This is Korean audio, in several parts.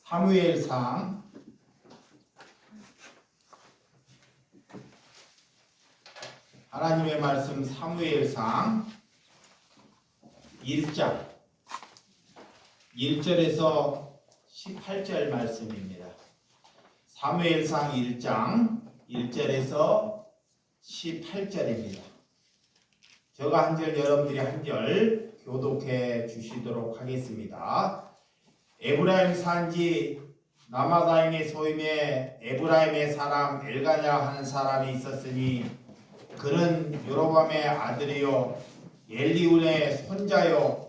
사무엘상 1장 1절에서 18절 말씀입니다. 사무엘상 1장 1절에서 18절입니다. 제가 한 절, 여러분들이 한 절 교독해 주시도록 하겠습니다. 에브라임 산지 라마다임의 소임에 에브라임의 사람 엘가냐 하는 사람이 있었으니 그는 여로밤의 아들이요 엘리운의 손자요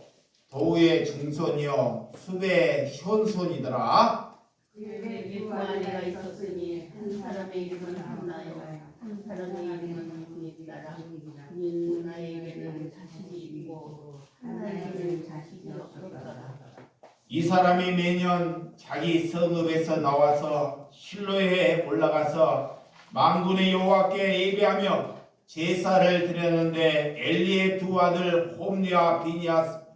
도우의 중손이요 숲의 현손이더라. 그에게 두 아내가 있었으니 한 사람의 이름은 한나요 한 사람의 이름은 구니라. 구니에게는 자식이 있고 한나에게는 자식이 없었더라. 이 사람이 매년 자기 성읍에서 나와서 실로에 올라가서 만군의 여호와께 예배하며 제사를 드렸는데 엘리의 두 아들 홈리와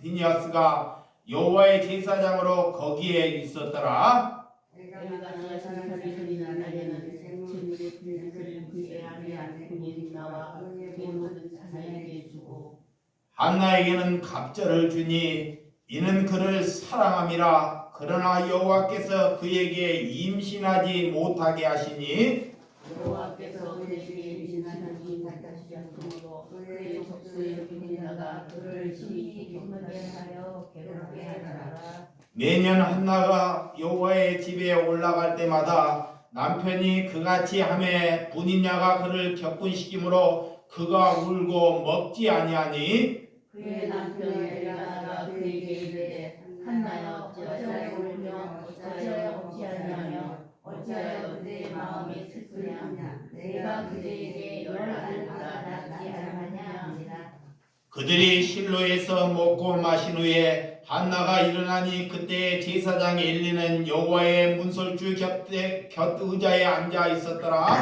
비니아스가 여호와의 제사장으로 거기에 있었더라. 엘가나 제사를 드리는 날에는 제물의 분깃을 그의 아내 구니나와 그의 모든 자녀에게 주고 한나에게는 갑절을 주니 이는 그를 사랑함이라. 그러나 여호와께서 그에게 임신하지 못하게 하시니 여호와께서 그에게 임신하지 못하게 하심으로 그의 족속의 구니나가 그를 심히 기쁘게 하여 괴롭게 하더라. 매년 한나가 여호와의 집에 올라갈 때마다 남편이 그같이 하매 분이냐가 그를 격분시키므로 그가 울고 먹지 아니하니 그의 남편 엘가나가 그에게 이르되 한나여 어찌하여 울며 어찌하여 먹지 아니하며 어찌하여 그대의 마음이 슬프냐. 내가 그대에게 열 아들보다 낫지 않느냐 하니라. 그들이 실로에서 먹고 마신 후에 한나가 일어나니 그때 제사장 엘리는 여호와의 문설주 곁 의자에 앉아 있었더라.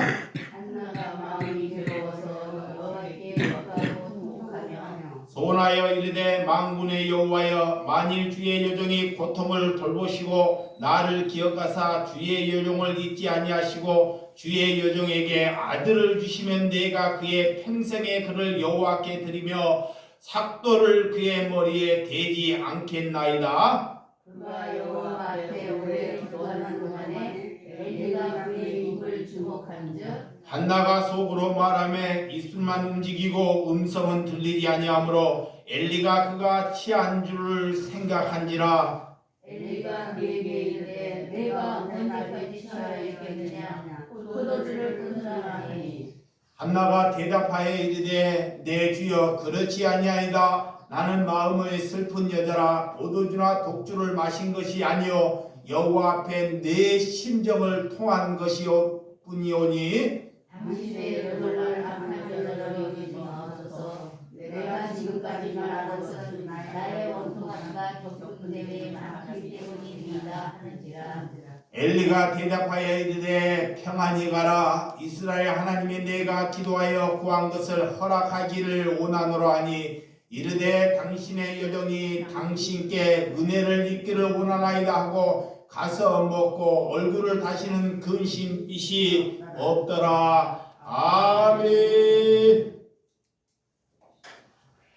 한나가 마음이 괴로워서 여호와께 기도하고 통곡하며 소원하여 이르되 만군의 여호와여 만일 주의 여종이 고통을 돌보시고 나를 기억하사 주의 여종을 잊지 아니하시고 주의 여종에게 아들을 주시면 내가 그의 평생에 그를 여호와께 드리며 삭도를 그의 머리에 대지 않겠나이다. 그가 여호와 앞에 오래 기도하는 동안에 엘리가 그의 입을 주목한즉 한나가 속으로 말하며 입술만 움직이고 음성은 들리지 아니하므로 엘리가 그가 취한 줄을 생각한지라. 엘리가 그에게 이르되 내가 언제까지 취하여 있겠느냐. 포도주를 끊으라 하니 한나가 대답하여 이르되 내 주여 그렇지 아니하이다. 나는 마음의 슬픈 여자라. 포도주나 독주를 마신 것이 아니요 여호와 앞에 내 심정을 통한 것이오뿐이오니 당신의 여종을 악한 여자로 여기지 마옵소서. 내가 지금까지 말한 것은 나의 원통함과 격분됨에 많기 때문이니이다 하는지라. 엘리가 대답하여 이르되 평안히 가라. 이스라엘 하나님의 내가 기도하여 구한 것을 허락하기를 원하노라 하니 이르되 당신의 여종이 당신께 은혜를 입기를 원하나이다 하고 가서 먹고 얼굴을 다시는 근심빛이 없더라. 아멘.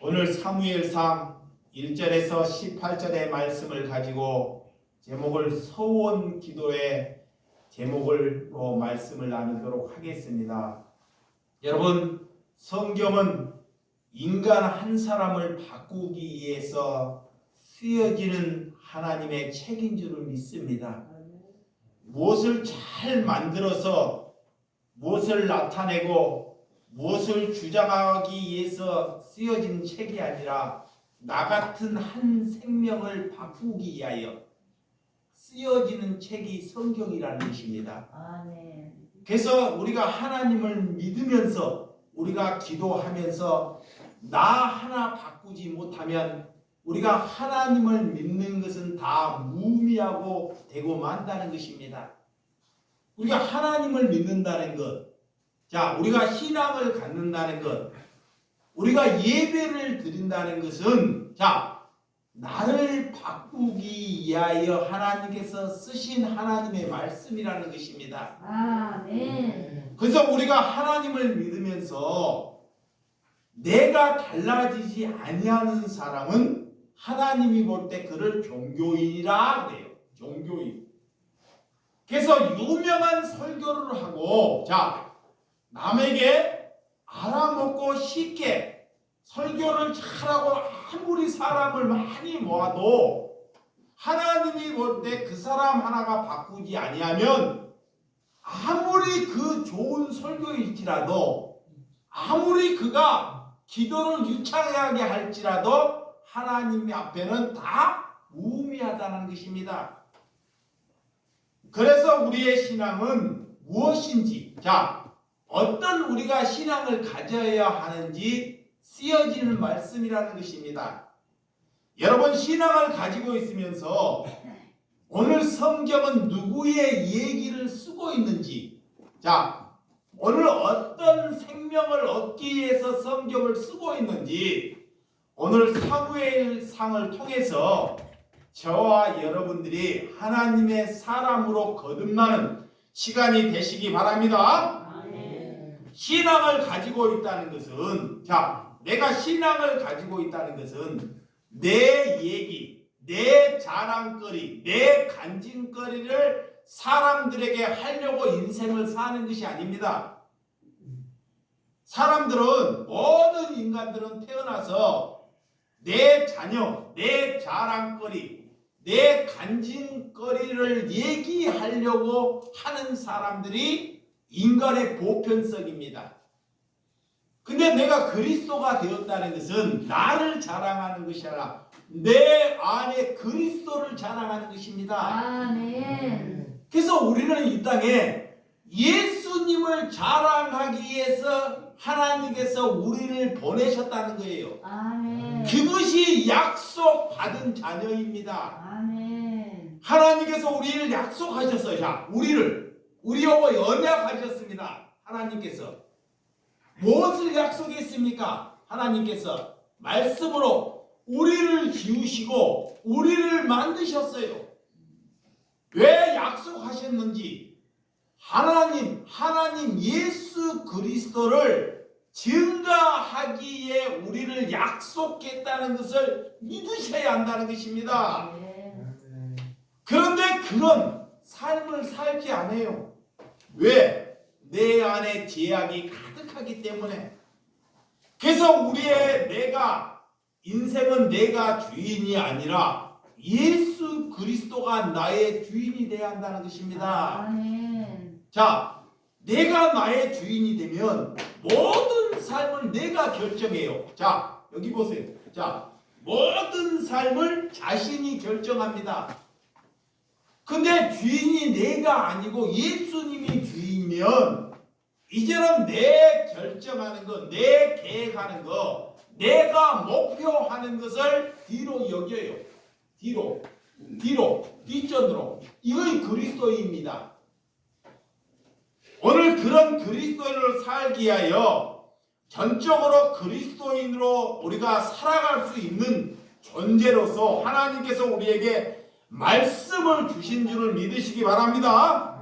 오늘 사무엘상 1절에서 18절의 말씀을 가지고 제목을 서원 기도의 제목으로 말씀을 나누도록 하겠습니다. 여러분, 성경은 인간 한 사람을 바꾸기 위해서 쓰여지는 하나님의 책인 줄을 믿습니다. 무엇을 잘 만들어서 무엇을 나타내고 무엇을 주장하기 위해서 쓰여진 책이 아니라 나 같은 한 생명을 바꾸기 위하여 쓰여지는 책이 성경이라는 것입니다. 아멘. 그래서 우리가 하나님을 믿으면서 우리가 기도하면서 나 하나 바꾸지 못하면 우리가 하나님을 믿는 것은 다 무의미하고 되고 만다는 것입니다. 우리가 하나님을 믿는다는 것, 자, 우리가 신앙을 갖는다는 것, 우리가 예배를 드린다는 것은 자, 나를 바꾸기 위하여 하나님께서 쓰신 하나님의 말씀이라는 것입니다. 아멘. 그래서 우리가 하나님을 믿으면서 내가 달라지지 아니하는 사람은 하나님이 볼 때 그를 종교인이라 그래요. 종교인. 그래서 유명한 설교를 하고 남에게 알아먹고 쉽게 설교를 잘하고 아무리 사람을 많이 모아도 하나님이 볼 때 그 사람 하나가 바꾸지 아니하면 아무리 그 좋은 설교일지라도 아무리 그가 기도를 유창하게 할지라도 하나님 앞에는 다 무의미하다는 것입니다. 그래서 우리의 신앙은 무엇인지 어떤 우리가 신앙을 가져야 하는지 쓰여지는 말씀이라는 것입니다. 여러분 신앙을 가지고 있으면서 오늘 성경은 누구의 얘기를 쓰고 있는지 오늘 어떤 생명을 얻기 위해서 성경을 쓰고 있는지 오늘 사무엘상을 통해서 저와 여러분들이 하나님의 사람으로 거듭나는 시간이 되시기 바랍니다. 신앙을 가지고 있다는 것은 내가 신앙을 가지고 있다는 것은 내 얘기, 내 자랑거리, 내 간증거리를 사람들에게 하려고 인생을 사는 것이 아닙니다. 사람들은 모든 인간들은 태어나서 내 자녀, 내 자랑거리, 내 간증거리를 얘기하려고 하는 사람들이 인간의 보편성입니다. 근데 내가 그리스도가 되었다는 것은 나를 자랑하는 것이 아니라 내 안에 그리스도를 자랑하는 것입니다. 아멘. 그래서 우리는 이 땅에 예수님을 자랑하기 위해서 하나님께서 우리를 보내셨다는 거예요. 아멘. 그것이 약속받은 자녀입니다. 아멘. 하나님께서 우리를 약속하셨어요. 우리하고 언약하셨습니다. 하나님께서 무엇을 약속했습니까? 하나님께서 말씀으로 우리를 지으시고 우리를 만드셨어요. 왜 약속하셨는지 하나님 예수 그리스도를 증거하기 위해 우리를 약속했다는 것을 믿으셔야 한다는 것입니다. 그런데 그런 삶을 살지 않아요. 왜? 내 안에 죄악이 가득하기 때문에. 그래서 우리의 인생은 내가 주인이 아니라 예수 그리스도가 나의 주인이 되어야 한다는 것입니다. 아멘. 내가 나의 주인이 되면 모든 삶을 내가 결정해요. 여기 보세요. 모든 삶을 자신이 결정합니다. 근데 주인이 내가 아니고 예수님이 주인이면 이제는 내 결정하는 것, 내 계획하는 것, 내가 목표하는 것을 뒤로 여겨요. 뒤로, 뒷전으로. 이것이 그리스도입니다. 오늘 그런 그리스도인으로 살기 위하여 전적으로 그리스도인으로 우리가 살아갈 수 있는 존재로서 하나님께서 우리에게 말씀을 주신 줄을 믿으시기 바랍니다.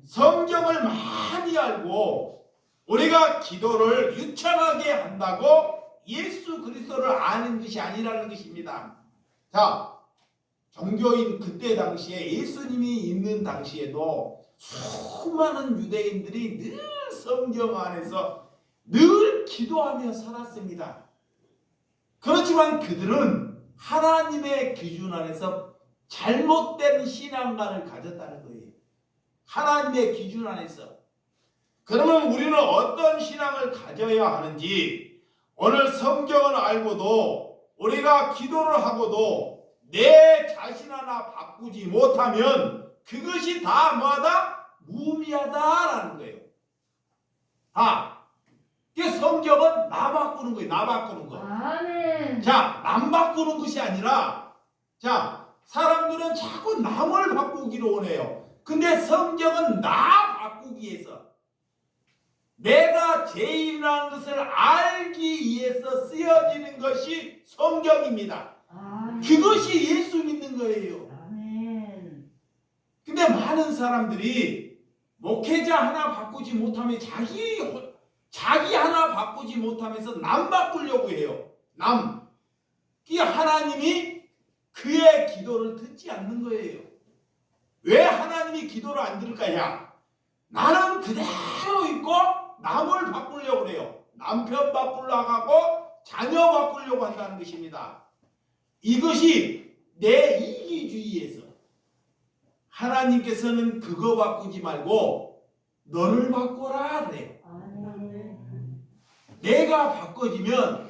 성경을 많이 알고 우리가 기도를 유창하게 한다고 예수 그리스도를 아는 것이 아니라는 것입니다. 종교인 그때 당시에 예수님이 있는 당시에도 수많은 유대인들이 늘 성경 안에서 늘 기도하며 살았습니다. 그렇지만 그들은 하나님의 기준 안에서 잘못된 신앙관을 가졌다는 거예요. 하나님의 기준 안에서. 그러면 우리는 어떤 신앙을 가져야 하는지 오늘 성경을 알고도 우리가 기도를 하고도 내 자신 하나 바꾸지 못하면 그것이 다 뭐하다? 무의미하다라는 거예요. 성경은 나 바꾸는 거예요. 나 바꾸는 거. 아멘. 남 바꾸는 것이 아니라 사람들은 자꾸 남을 바꾸기로 원해요. 근데 성경은 나 바꾸기 위해서 내가 죄인이라는 것을 알기 위해서 쓰여지는 것이 성경입니다. 아멘. 그것이 예수 믿는 거예요. 아멘. 근데 많은 사람들이 목회자 하나 바꾸지 못하면 자기 하나 바꾸지 못하면서 남 바꾸려고 해요. 남. 이 하나님이 그의 기도를 듣지 않는 거예요. 왜 하나님이 기도를 안 들을까요? 나는 그대로 있고 남을 바꾸려고 그래요. 남편 바꾸려고 하고 자녀 바꾸려고 한다는 것입니다. 이것이 내 이기주의에서 하나님께서는 그거 바꾸지 말고 너를 바꿔라 그래요. 아멘. 내가 바꿔지면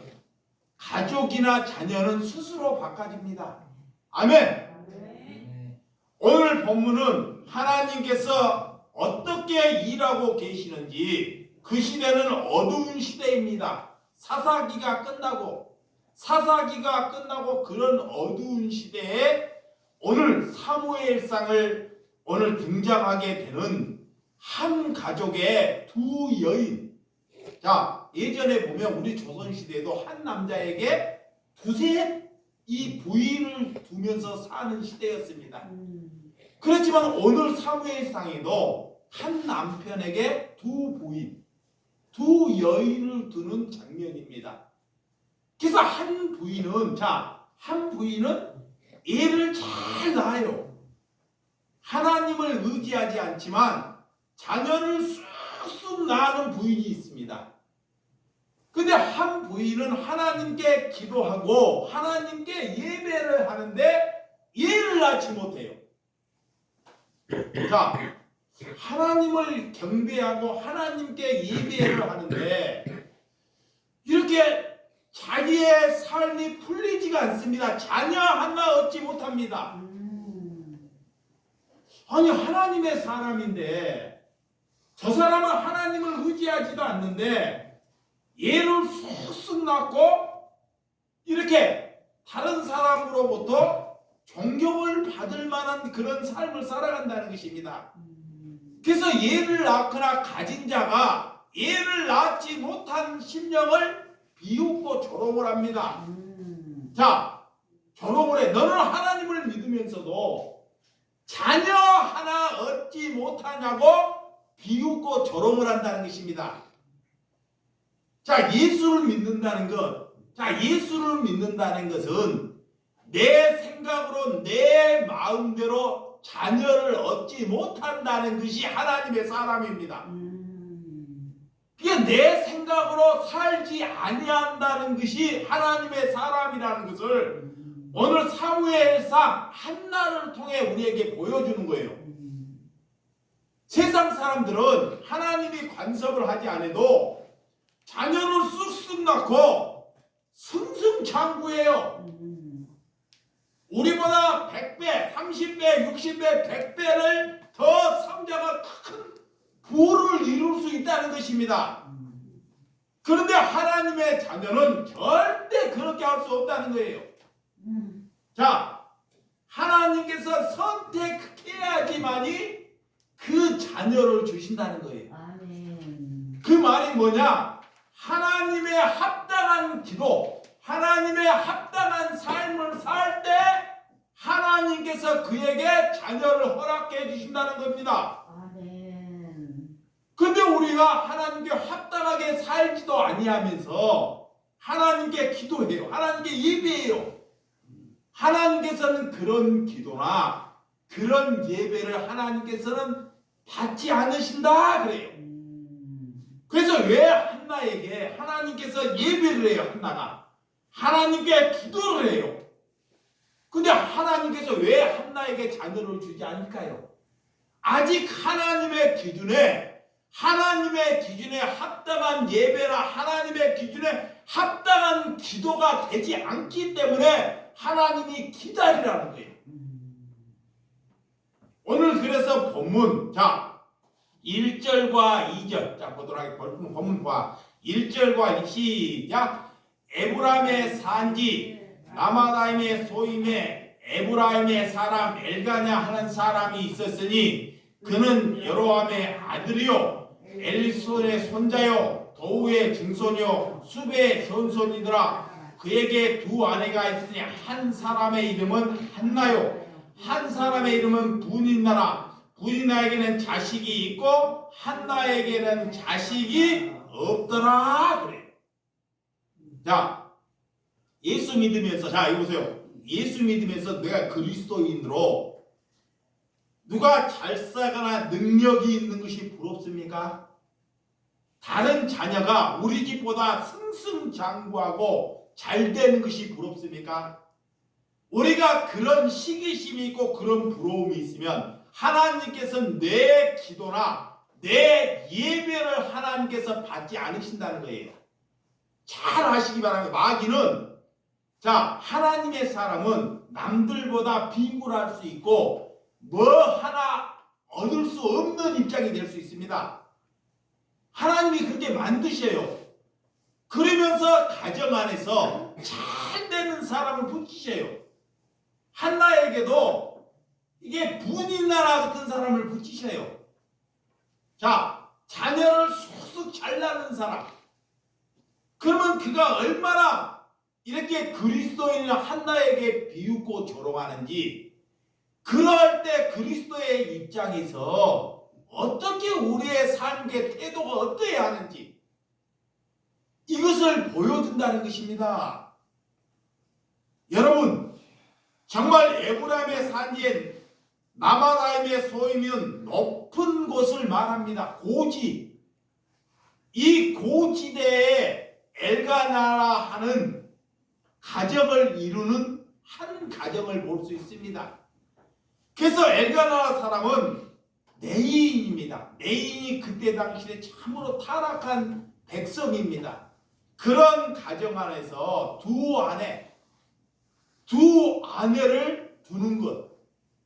가족이나 자녀는 스스로 바꿔집니다. 아멘. 오늘 본문은 하나님께서 어떻게 일하고 계시는지, 그 시대는 어두운 시대입니다. 사사기가 끝나고 그런 어두운 시대에 오늘 사무엘상을 오늘 등장하게 되는 한 가족의 두 여인. 자, 예전에 보면 우리 조선시대에도 한 남자에게 두세 이 부인을 두면서 사는 시대였습니다. 그렇지만 오늘 사무엘상에도 한 남편에게 두 부인, 두 여인을 두는 장면입니다. 그래서 한 부인은 애를 잘 낳아요. 하나님을 의지하지 않지만 자녀를 쑥쑥 낳는 부인이 있습니다. 근데 한 부인은 하나님께 기도하고 하나님께 예배를 하는데 애를 낳지 못해요. 자, 하나님을 경배하고 하나님께 예배를 하는데 이렇게 자기의 삶이 풀리지가 않습니다. 자녀 하나 얻지 못합니다. 아니, 하나님의 사람인데 저 사람은 하나님을 의지하지도 않는데 얘를 쑥쑥 낳고 이렇게 다른 사람으로부터 존경을 받을 만한 그런 삶을 살아간다는 것입니다. 그래서 얘를 낳거나 가진 자가 얘를 낳지 못한 심령을 비웃고 조롱을 합니다. 자, 조롱을 해. 너는 하나님을 믿으면서도 자녀 하나 얻지 못하냐고 비웃고 조롱을 한다는 것입니다. 자, 예수를 믿는다는 것은 내 생각으로 내 마음대로 자녀를 얻지 못한다는 것이 하나님의 사람입니다. 그게 내 생각으로 살지 아니한다는 것이 하나님의 사람이라는 것을 오늘 사무엘상 한나를 통해 우리에게 보여주는 거예요. 세상 사람들은 하나님이 간섭을 하지 않아도 자녀를 쑥쑥 낳고 승승장구해요. 우리보다 100배, 30배, 60배, 100배를 더 성자가 큰 부를 이룰 수 있다는 것입니다. 그런데 하나님의 자녀는 절대 그렇게 할 수 없다는 거예요. 자, 하나님께서 선택해야지만이 그 자녀를 주신다는 거예요. 그 말이 뭐냐? 하나님의 합당한 기도, 하나님의 합당한 삶을 살 때 하나님께서 그에게 자녀를 허락해 주신다는 겁니다. 근데 우리가 하나님께 합당하게 살지도 아니하면서 하나님께 기도해요. 하나님께 예배해요. 하나님께서는 그런 기도나 그런 예배를 하나님께서는 받지 않으신다 그래요. 그래서 왜 한나에게 하나님께서 예배를 해요? 한나가 하나님께 기도를 해요. 근데 하나님께서 왜 한나에게 자녀를 주지 않을까요? 아직 하나님의 기준에 합당한 예배나 하나님의 기준에 합당한 기도가 되지 않기 때문에 하나님이 기다리라는 거예요. 오늘 그래서 본문, 자, 1절과 2절, 자, 보도록 하겠습니다. 본문 봐. 1절과 시작. 에브라임의 산지 라마다임의 소임에 에브라임의 사람 엘가냐 하는 사람이 있었으니 그는 여로함의 아들이요 엘손의 손자요 도우의 증손이요 수베의 선손이더라. 그에게 두 아내가 있으니 한 사람의 이름은 한나요, 한 사람의 이름은 분인나라. 분인나에게는 자식이 있고 한나에게는 자식이 없더라 그래. 자, 예수 믿으면서, 자 이거 보세요. 예수 믿으면서 내가 그리스도인으로 누가 잘 살거나 능력이 있는 것이 부럽습니까? 다른 자녀가 우리 집보다 승승장구하고 잘 되는 것이 부럽습니까? 우리가 그런 시기심이 있고 그런 부러움이 있으면 하나님께서는 내 기도나 내 예배를 하나님께서 받지 않으신다는 거예요. 잘 아시기 바랍니다. 마귀는, 자, 하나님의 사람은 남들보다 비굴할 수 있고 뭐 하나 얻을 수 없는 입장이 될 수 있습니다. 하나님이 그렇게 만드셔요. 그러면서 가정 안에서 잘 되는 사람을 붙이셔요. 한나에게도 이게 분인나라 같은 사람을 붙이셔요. 자, 자녀를 쑥쑥 잘 낳는 사람. 그러면 그가 얼마나 이렇게 그리스도인인 한나에게 비웃고 조롱하는지, 그럴 때 그리스도의 입장에서 어떻게 우리의 삶의 태도가 어떠해야 하는지 이것을 보여준다는 것입니다. 여러분, 정말 에브라임의 산지에 나마라임의 소이면 높은 곳을 말합니다. 고지. 이 고지대에 엘가나라 하는 가정을 이루는 한 가정을 볼 수 있습니다. 그래서 엘가나라 사람은 내인입니다. 내인이 그때 당시에 참으로 타락한 백성입니다. 그런 가정 안에서 두 아내를 두는 것,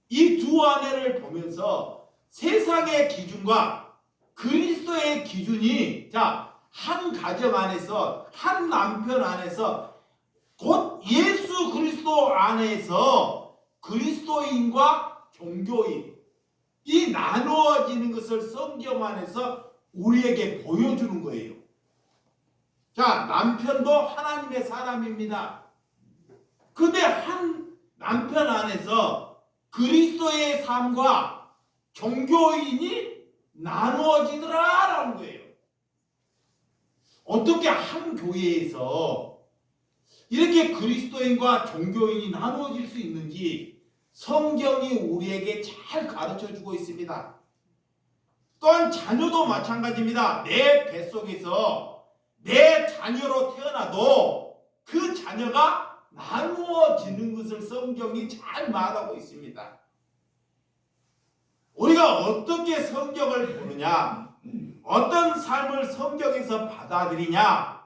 이 두 아내를 보면서 세상의 기준과 그리스도의 기준이, 자, 한 가정 안에서, 한 남편 안에서, 곧 예수 그리스도 안에서 그리스도인과 종교인, 이 나누어지는 것을 성경 안에서 우리에게 보여주는 거예요. 자, 남편도 하나님의 사람입니다. 근데 한 남편 안에서 그리스도의 삶과 종교인이 나누어지더라라는 거예요. 어떻게 한 교회에서 이렇게 그리스도인과 종교인이 나누어질 수 있는지 성경이 우리에게 잘 가르쳐주고 있습니다. 또한 자녀도 마찬가지입니다. 내 뱃속에서 내 자녀로 태어나도 그 자녀가 나누어지는 것을 성경이 잘 말하고 있습니다. 우리가 어떻게 성경을 보느냐, 어떤 삶을 성경에서 받아들이냐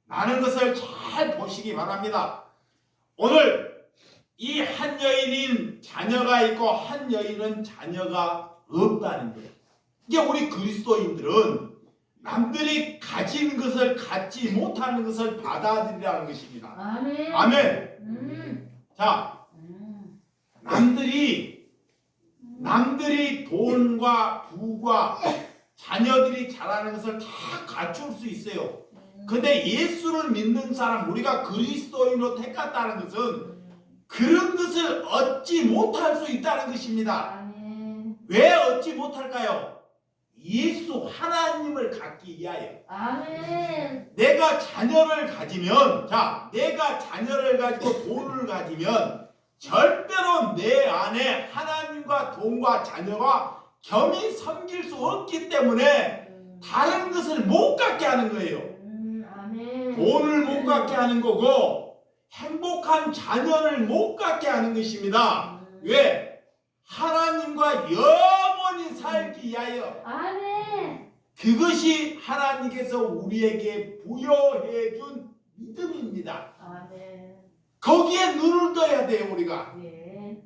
라는 것을 잘 보시기 바랍니다. 오늘 이 한 여인인 자녀가 있고 한 여인은 자녀가 없다는 거예요. 이게 우리 그리스도인들은 남들이 가진 것을 갖지 못하는 것을 받아들이라는 것입니다. 아멘. 아멘. 자, 남들이 돈과 부과 자녀들이 잘하는 것을 다 갖출 수 있어요. 근데 예수를 믿는 사람, 우리가 그리스도인으로 택했다는 것은 그런 것을 얻지 못할 수 있다는 것입니다. 아멘. 왜 얻지 못할까요? 예수 하나님을 갖기 위하여. 아멘. 내가 자녀를 가지면, 자, 내가 자녀를 가지고 돈을 가지면 절대로 내 안에 하나님과 돈과 자녀가 겸히 섬길 수 없기 때문에 다른 것을 못 갖게 하는 거예요. 아멘. 돈을 못 갖게 하는 거고 행복한 자녀를 못 갖게 하는 것입니다. 왜? 하나님과 영원히 살기 위하여. 아멘. 그것이 하나님께서 우리에게 부여해 준 믿음입니다. 아멘. 거기에 눈을 떠야 돼요, 우리가. 네.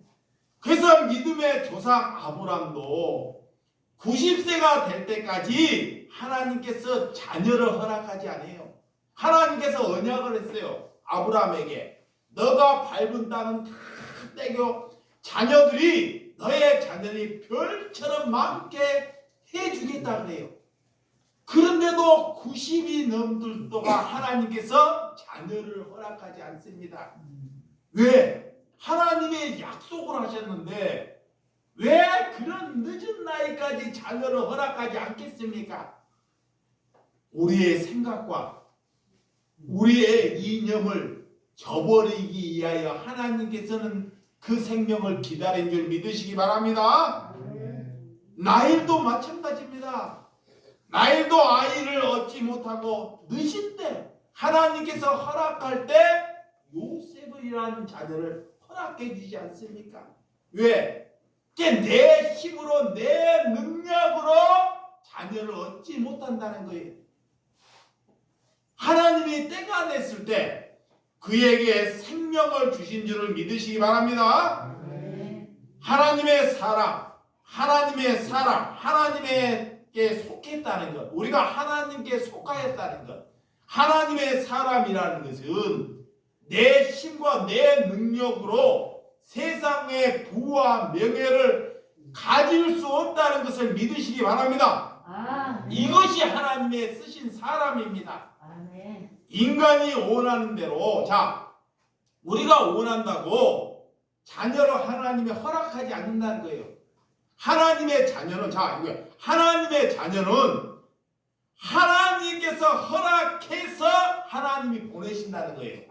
그래서 믿음의 조상 아브람도 90세가 될 때까지 하나님께서 자녀를 허락하지 않아요. 하나님께서 언약을 했어요. 아브람에게 너가 밟은 땅은 다 떼고 너의 자녀들이 별처럼 많게 해주겠다 그래요. 그런데도 90이 넘들 동안 하나님께서 자녀를 허락하지 않습니다. 왜? 하나님의 약속을 하셨는데 왜 그런 늦은 나이까지 자녀를 허락하지 않겠습니까? 우리의 생각과 우리의 이념을 저버리기 위하여 하나님께서는 그 생명을 기다린 줄 믿으시기 바랍니다. 나일도 마찬가지입니다. 나일도 아이를 얻지 못하고 늦은 때 하나님께서 허락할 때 요셉이라는 자녀를 허락해 주지 않습니까? 왜? 내 힘으로 내 능력으로 자녀를 얻지 못한다는 거예요. 하나님이 때가 됐을 때 그에게 생명을 주신 줄을 믿으시기 바랍니다. 하나님의 사람, 하나님에게 속했다는 것, 우리가 하나님께 속하였다는 것, 하나님의 사람이라는 것은 내 힘과 내 능력으로 세상의 부와 명예를 가질 수 없다는 것을 믿으시기 바랍니다. 이것이 하나님의 쓰신 사람입니다. 인간이 원하는 대로, 우리가 원한다고 자녀를 하나님이 허락하지 않는다는 거예요. 하나님의 자녀는, 하나님의 자녀는 하나님께서 허락해서 하나님이 보내신다는 거예요.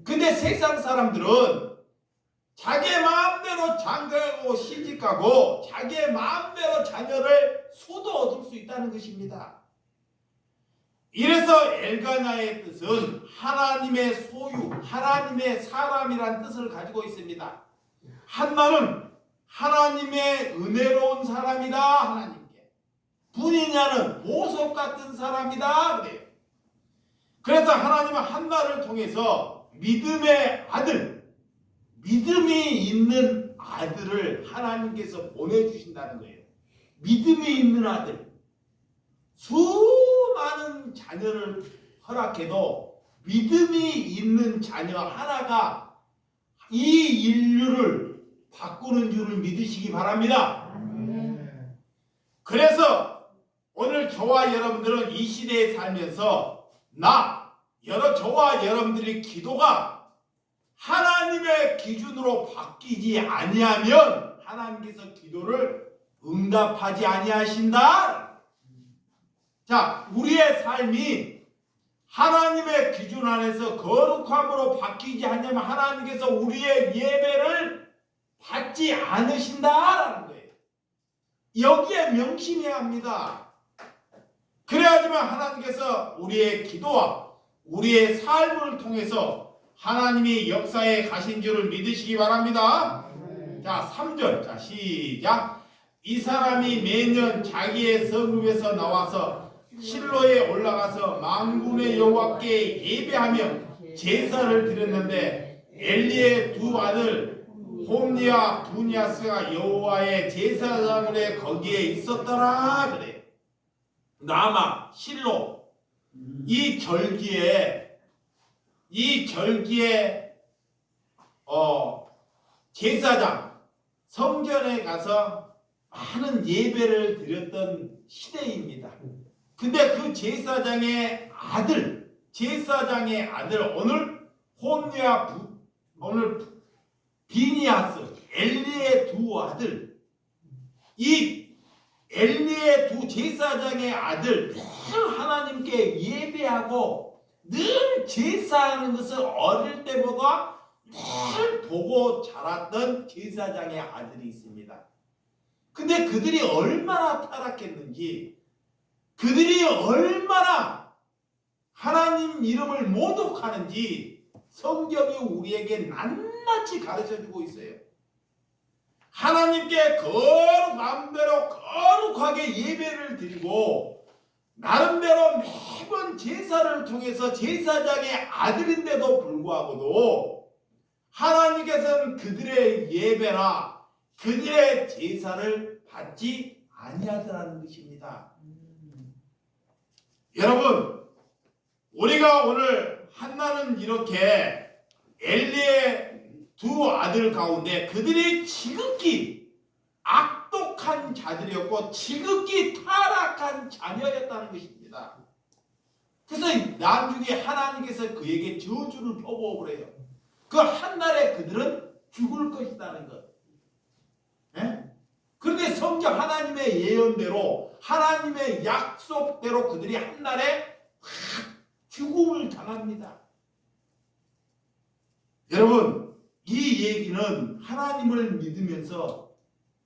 근데 세상 사람들은 자기 마음대로 장가가고 시집가고 자기 마음대로 자녀를 수도 얻을 수 있다는 것입니다. 이래서 엘가나의 뜻은 하나님의 소유, 하나님의 사람이란 뜻을 가지고 있습니다. 한나는 하나님의 은혜로운 사람이다, 하나님께. 분이냐는 보석 같은 사람이다, 그래요. 그래서 하나님은 한나를 통해서 믿음의 아들, 믿음이 있는 아들을 하나님께서 보내주신다는 거예요. 믿음이 있는 아들. 수많은 자녀를 허락해도 믿음이 있는 자녀 하나가 이 인류를 바꾸는 줄을 믿으시기 바랍니다. 그래서 오늘 저와 여러분들은 이 시대에 살면서 저와 여러분들의 기도가 하나님의 기준으로 바뀌지 아니하면 하나님께서 기도를 응답하지 아니하신다. 우리의 삶이 하나님의 기준 안에서 거룩함으로 바뀌지 않으면 하나님께서 우리의 예배를 받지 않으신다라는 거예요. 여기에 명심해야 합니다. 그래야지만 하나님께서 우리의 기도와 우리의 삶을 통해서 하나님이 역사에 가신 줄을 믿으시기 바랍니다. 3절. 시작. 이 사람이 매년 자기의 성읍에서 나와서 실로에 올라가서 만군의 여호와께 예배하며 제사를 드렸는데 엘리의 두 아들 홈니와 두니아스가 여호와의 제사장을 거기에 있었더라, 그래. 라마, 실로, 이 절기에 제사장 성전에 가서 많은 예배를 드렸던 시대입니다. 근데 그 제사장의 아들 오늘 홈니와 오늘 비니아스, 엘리의 두 아들, 이 엘리의 두 제사장의 아들 늘 하나님께 예배하고 늘 제사하는 것을 어릴 때보다 늘 보고 자랐던 제사장의 아들이 있습니다. 근데 그들이 얼마나 타락했는지, 그들이 얼마나 하나님 이름을 모독하는지 성경이 우리에게 낱낱이 가르쳐주고 있어요. 하나님께 마음대로 거룩하게 예배를 드리고 나름대로 매번 제사를 통해서 제사장의 아들인데도 불구하고도 하나님께서는 그들의 예배나 그들의 제사를 받지 아니하더라는 것입니다. 여러분, 우리가 오늘 한나는 이렇게 엘리의 두 아들 가운데 그들이 지극히 악독한 자들의 아들이었고 지극히 타락한 자녀였다는 것입니다. 그래서 나중에 하나님께서 그에게 저주를 펴부어버려요. 그 한날에 그들은 죽을 것이라는 것. 예? 그런데 성경 하나님의 예언대로 하나님의 약속대로 그들이 한날에 죽음을 당합니다. 여러분, 이 얘기는 하나님을 믿으면서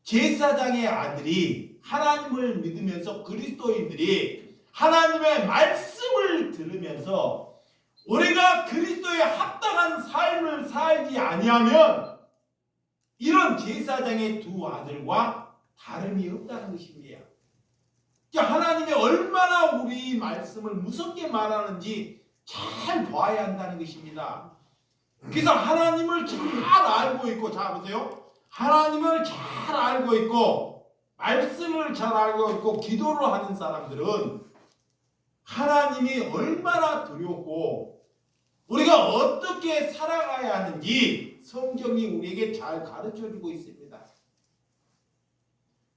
제사장의 아들이 하나님을 믿으면서 그리스도인들이 하나님의 말씀을 들으면서 우리가 그리스도에 합당한 삶을 살지 아니하면 이런 제사장의 두 아들과 다름이 없다는 것입니다. 하나님이 얼마나 우리 말씀을 무섭게 말하는지 잘 봐야 한다는 것입니다. 그래서 하나님을 잘 알고 있고, 자 보세요. 하나님을 잘 알고 있고 말씀을 잘 알고 있고 기도를 하는 사람들은 하나님이 얼마나 두렵고 우리가 어떻게 살아가야 하는지 성경이 우리에게 잘 가르쳐주고 있습니다.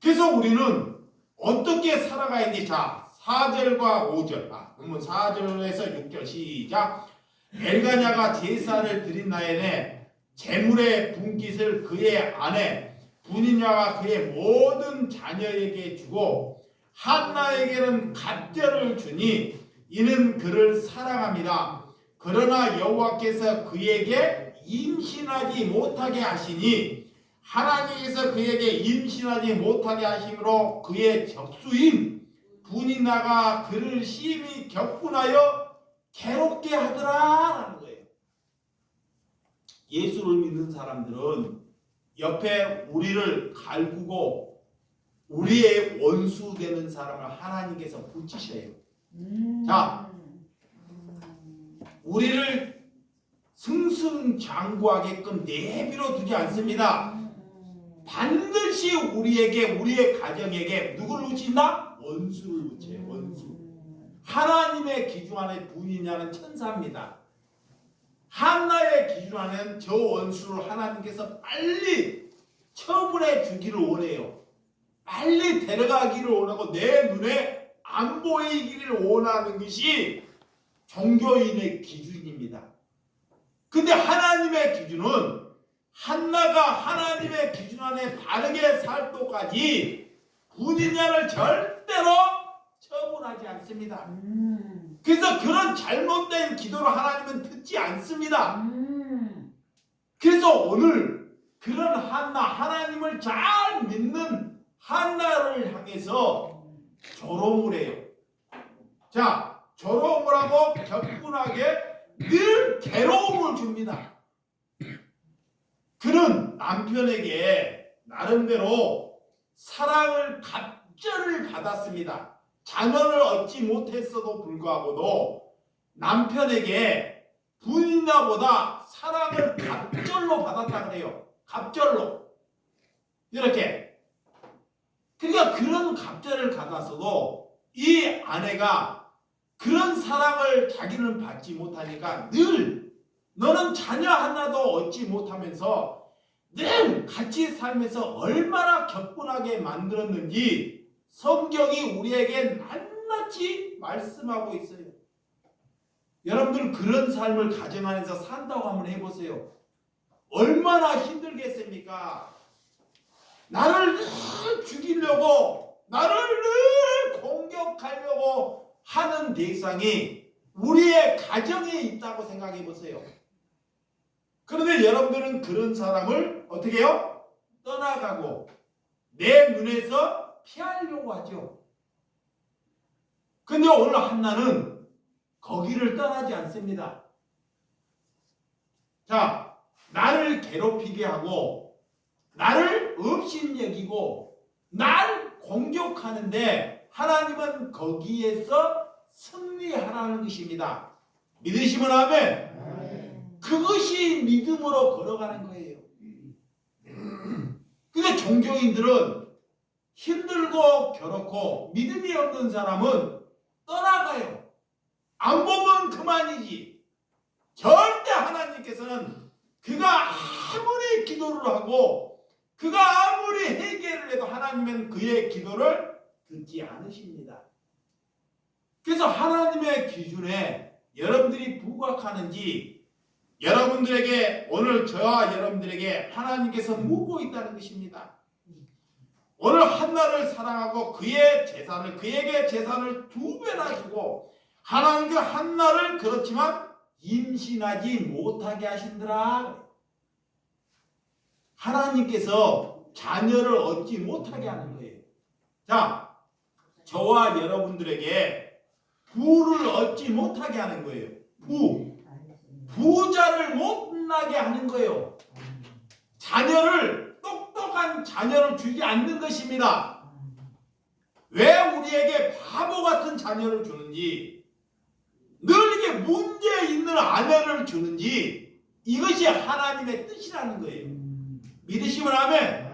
그래서 우리는 어떻게 살아가야지? 자, 4절과 5절. 그러면 4절에서 6절 시작. 엘가냐가 제사를 드린 날에는 제물의 분깃을 그의 아내 분이냐가 그의 모든 자녀에게 주고 한나에게는 갑절을 주니 이는 그를 사랑합니다. 그러나 여호와께서 그에게 임신하지 못하게 하시니 하나님께서 그에게 임신하지 못하게 하심으로 그의 적수인 분이나가 그를 심히 격분하여 괴롭게 하더라라는 거예요. 예수를 믿는 사람들은 옆에 우리를 갈구고 우리의 원수 되는 사람을 하나님께서 붙이셔요. 자, 우리를 승승장구하게끔 내버려 두지 않습니다. 반드시 우리에게, 우리의 가정에게 누구를 붙인다? 원수를 붙여요. 원수. 하나님의 기준 안에 분이냐는 천사입니다. 한나의 기준 안에는 저 원수를 하나님께서 빨리 처분해 주기를 원해요. 빨리 데려가기를 원하고 내 눈에 안 보이기를 원하는 것이 종교인의 기준입니다. 근데 하나님의 기준은 한나가 하나님의 기준 안에 바르게 살 때까지 분이냐를 절대로 처분하지 않습니다. 그래서 그런 잘못된 기도를 하나님은 듣지 않습니다. 그래서 오늘 그런 한나, 하나님을 잘 믿는 한나를 향해서 조롱을 해요. 자, 조롱을 하고 격분하게 늘 괴로움을 줍니다. 그는 남편에게 나름대로 사랑을 갑절을 받았습니다. 자녀를 얻지 못했어도 불구하고도 남편에게 분이나보다 사랑을 갑절로 받았다 그래요. 갑절로. 이렇게. 그러니까 그런 갑절을 받았어도 이 아내가 그런 사랑을 자기는 받지 못하니까 늘 너는 자녀 하나도 얻지 못하면서 늘 같이 살면서 얼마나 격분하게 만들었는지 성경이 우리에게 낱낱이 말씀하고 있어요. 여러분들 그런 삶을 가정 안에서 산다고 한번 해보세요. 얼마나 힘들겠습니까? 나를 늘 죽이려고, 나를 늘 공격하려고 하는 대상이 우리의 가정에 있다고 생각해 보세요. 그런데 여러분들은 그런 사람을 어떻게 해요? 떠나가고 내 눈에서 피하려고 하죠. 근데 오늘 한나는 거기를 떠나지 않습니다. 자, 나를 괴롭히게 하고 나를 업신여기고 날 공격하는데 하나님은 거기에서 승리하라는 것입니다. 믿으시면 아멘. 그것이 믿음으로 걸어가는 거예요. 근데 종교인들은 힘들고 괴롭고 믿음이 없는 사람은 떠나가요. 안 보면 그만이지. 절대 하나님께서는 그가 아무리 기도를 하고 그가 아무리 회개를 해도 하나님은 그의 기도를 듣지 않으십니다. 그래서 하나님의 기준에 여러분들이 부각하는지 여러분들에게 오늘 저와 여러분들에게 하나님께서 묻고 있다는 것입니다. 오늘 한나를 사랑하고 그의 재산을 그에게 재산을 2배나 주고 하나님께 한나를 그렇지만 임신하지 못하게 하신더라. 하나님께서 자녀를 얻지 못하게 하는 거예요. 자, 저와 여러분들에게 부를 얻지 못하게 하는 거예요. 부자를 못 나게 하는 거예요. 자녀를 똑똑한 자녀를 주지 않는 것입니다. 왜 우리에게 바보 같은 자녀를 주는지, 늘 이게 문제 있는 아내를 주는지, 이것이 하나님의 뜻이라는 거예요. 믿으시면 아멘.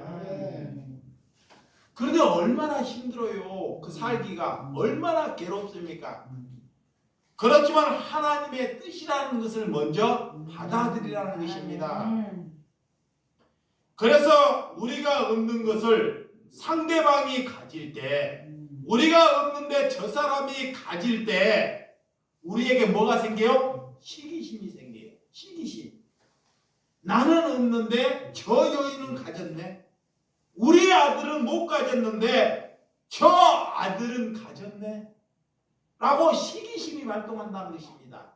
그런데 얼마나 힘들어요. 그 살기가 얼마나 괴롭습니까? 그렇지만 하나님의 뜻이라는 것을 먼저 받아들이라는 것입니다. 그래서 우리가 얻는 것을 상대방이 가질 때, 우리가 얻는데 저 사람이 가질 때 우리에게 뭐가 생겨요? 시기심이 생겨요. 시기심. 나는 없는데 저 여인은 가졌네. 우리 아들은 못 가졌는데 저 아들은 가졌네. 라고 시기심이 발동한다는 것입니다.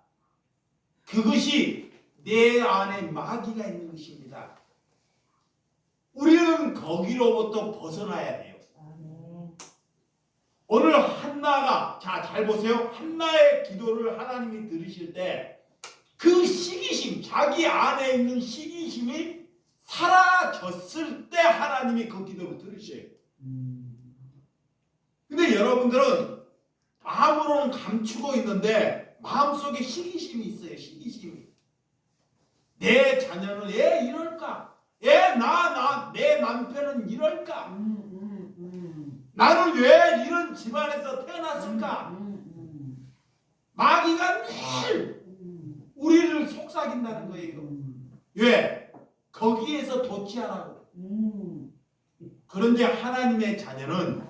그것이 내 안에 마귀가 있는 것입니다. 우리는 거기로부터 벗어나야 돼요. 오늘 한나가, 자, 잘 보세요. 한나의 기도를 하나님이 들으실 때 그 시기심, 자기 안에 있는 시기심이 사라졌을 때 하나님이 그 기도를 들으셔요. 근데 여러분들은 마음으로는 감추고 있는데 마음속에 시기심이 있어요. 시기심이. 내 자녀는 왜 이럴까? 왜 내 남편은 이럴까? 나는 왜 이런 집안에서 태어났을까? 마귀가 늘 우리를 속삭인다는 거예요. 왜? 거기에서 도취하라고. 그런데 하나님의 자녀는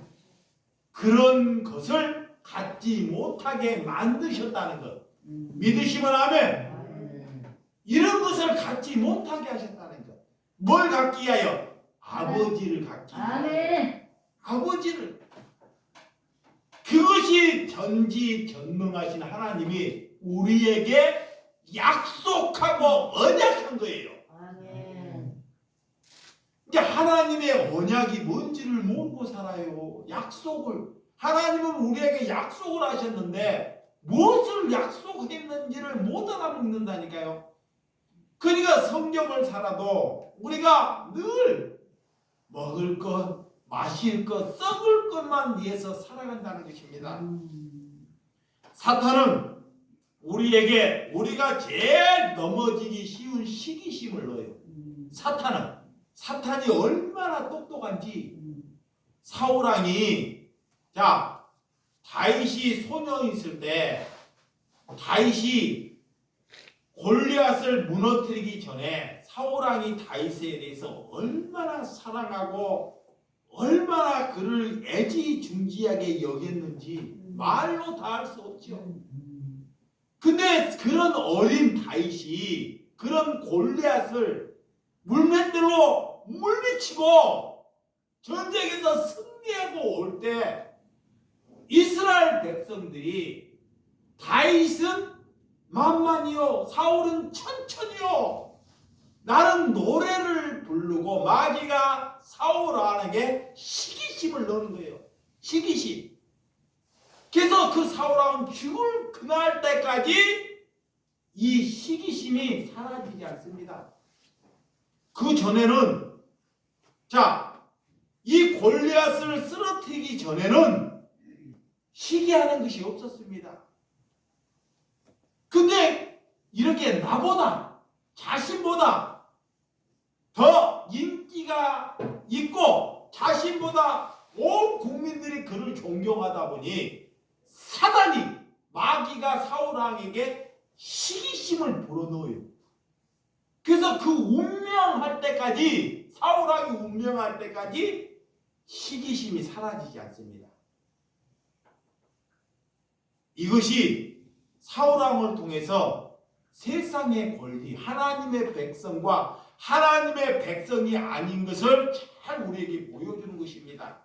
그런 것을 갖지 못하게 만드셨다는 것. 믿으시면 아멘. 이런 것을 갖지 못하게 하셨다는 것. 뭘 갖기 위하여? 아버지를 갖기 위하여. 아버지를. 그것이 전지전능하신 하나님이 우리에게 약속하고 언약한 거예요. 이제 하나님의 언약이 뭔지를 모르고 살아요. 약속을. 하나님은 우리에게 약속을 하셨는데 무엇을 약속했는지를 못 알아먹는다니까요. 그러니까 성경을 살아도 우리가 늘 먹을 것, 마실 것, 썩을 것만 위해서 살아간다는 것입니다. 사탄은 우리에게 우리가 제일 넘어지기 쉬운 시기심을 넣어요. 사탄이 얼마나 똑똑한지. 사울왕이, 자, 다윗이 소녀 있을 때 다윗이 골리앗을 무너뜨리기 전에 사울왕이 다윗에 대해서 얼마나 사랑하고 얼마나 그를 애지중지하게 여겼는지 말로 다 할 수 없죠. 근데 그런 어린 다윗이 그런 골리앗을 물맷들로 물리치고 전쟁에서 승리하고 올 때 이스라엘 백성들이 다윗은 만만이요 사울은 천천히요, 나는 노래를 부르고 마귀가 사울왕에게 시기심을 넣는 거예요. 시기심. 그래서 그 사울왕은 죽을 그날 때까지 이 시기심이 사라지지 않습니다. 그 전에는, 자, 이 골리앗을 쓰러뜨리기 전에는 시기하는 것이 없었습니다. 근데 이렇게 나보다, 자신보다 더 인기가 있고 자신보다 온 국민들이 그를 존경하다 보니 사단이, 마귀가 사울왕에게 시기심을 불어넣어요. 그래서 그 운명할 때까지 사울왕이 운명할 때까지 시기심이 사라지지 않습니다. 이것이 사울왕을 통해서 세상의 권리, 하나님의 백성과 하나님의 백성이 아닌 것을 잘 우리에게 보여주는 것입니다.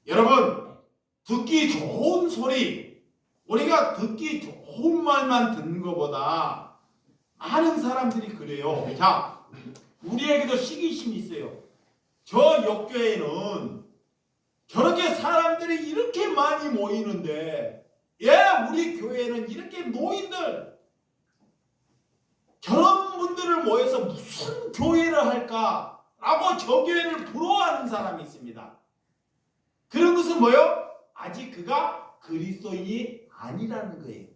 여러분, 듣기 좋은 소리, 우리가 듣기 좋은 말만 듣는 것보다 많은 사람들이 그래요. 자, 우리에게도 시기심이 있어요. 저 역교회는 저렇게 사람들이 이렇게 많이 모이는데 우리 교회는 이렇게 노인들 저런 분들을 모여서 무슨 교회를 할까라고 저 교회를 부러워하는 사람이 있습니다. 그런 것은 뭐예요? 아직 그가 그리스도인이 아니라는 거예요.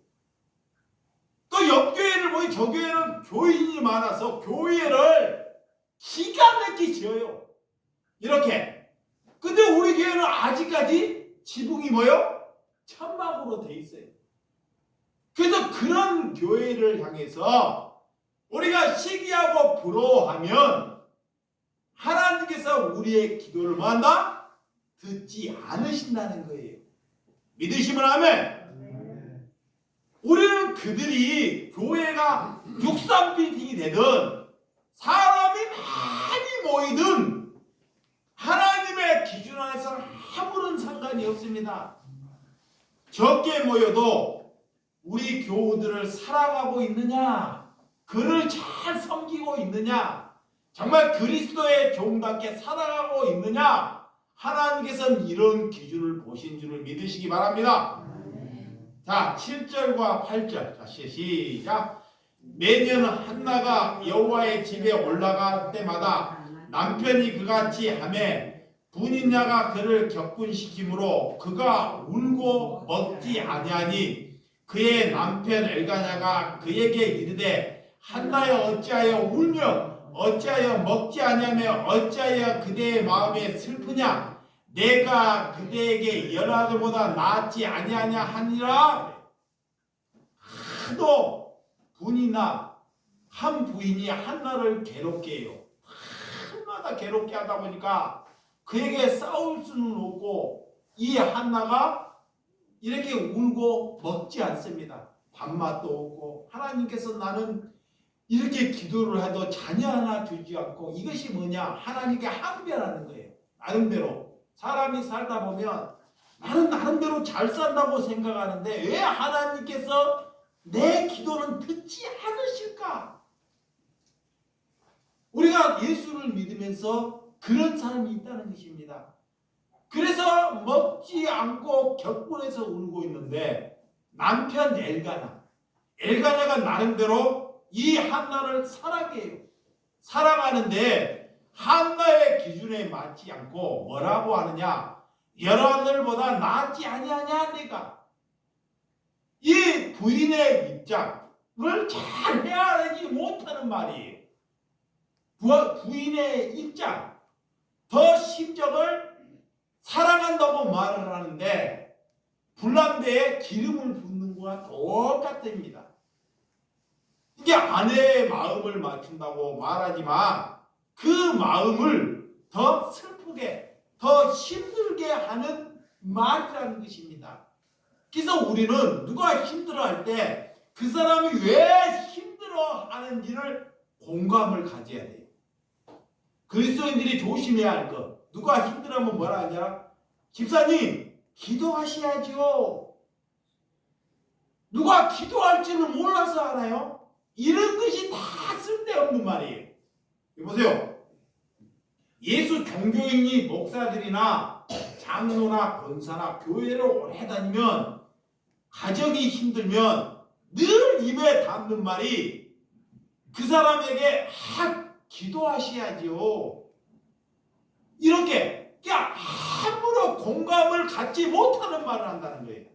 또 옆교회를 보니 저 교회는 교인이 많아서 교회를 기가 막히게 지어요. 이렇게. 근데 우리 교회는 아직까지 지붕이 뭐예요? 천막으로 돼 있어요. 그래서 그런 교회를 향해서 우리가 시기하고 부러워하면 하나님께서 우리의 기도를 뭐한다? 듣지 않으신다는 거예요. 믿으시면 아멘. 우리는 그들이 교회가 63빌딩이 되든 사람이 많이 모이든 하나님의 기준 안에서는 아무런 상관이 없습니다. 적게 모여도 우리 교우들을 사랑하고 있느냐, 그를 잘 섬기고 있느냐, 정말 그리스도의 종답게 살아가고 있느냐, 하나님께서는 이런 기준을 보신 줄을 믿으시기 바랍니다. 자, 7절과 8절. 자, 시작. 매년 한나가 여호와의 집에 올라갈 때마다 남편이 그같이 하매 분인자가 그를 격분시키므로 그가 울고 먹지 아니하니 그의 남편 엘가냐가 그에게 이르되 한나여 어찌하여 울며 어찌하여 먹지 아니하며 어찌하여 그대의 마음에 슬프냐 내가 그대에게 여러 아들보다 낫지 아니하냐 하니라. 하도 분이나 한 부인이 한나를 괴롭게 해요. 한나가 괴롭게 하다 보니까 그에게 싸울 수는 없고 이 한나가 이렇게 울고 먹지 않습니다. 밥맛도 없고 하나님께서 나는 이렇게 기도를 해도 자녀 하나 주지 않고 이것이 뭐냐? 하나님께 항변하는 거예요. 나름대로 사람이 살다 보면 나는 나름대로 잘 산다고 생각하는데 왜 하나님께서 내 기도는 듣지 않으실까? 우리가 예수를 믿으면서 그런 사람이 있다는 것입니다. 그래서 먹지 않고 격분해서 울고 있는데 남편 엘가냐가 나름대로 이 한나를 사랑해요. 사랑하는데 한나의 기준에 맞지 않고 뭐라고 하느냐? 여러 아들보다 낫지 아니하냐 내가. 이 부인의 입장을 잘 헤아리지 못하는 말이에요. 부인의 입장, 더 심정을 사랑한다고 말을 하는데 불난대에 기름을 붓는 것과 똑같습니다. 이게 아내의 마음을 맞춘다고 말하지만 그 마음을 더 슬프게, 더 힘들게 하는 말이라는 것입니다. 그래서 우리는 누가 힘들어할 때 그 사람이 왜 힘들어하는지를 공감을 가져야 돼요. 그리스도인들이 조심해야 할 것. 누가 힘들어하면 뭐라 하냐? 집사님 기도하셔야죠. 누가 기도할지는 몰라서 하나요? 이런 것이 다 쓸데없는 말이에요. 보세요. 예수 종교인이 목사들이나 장로나 권사나 교회를 오래 다니면 가정이 힘들면 늘 입에 담는 말이 그 사람에게 기도하셔야지요. 이렇게 그냥 함부로 공감을 갖지 못하는 말을 한다는 거예요.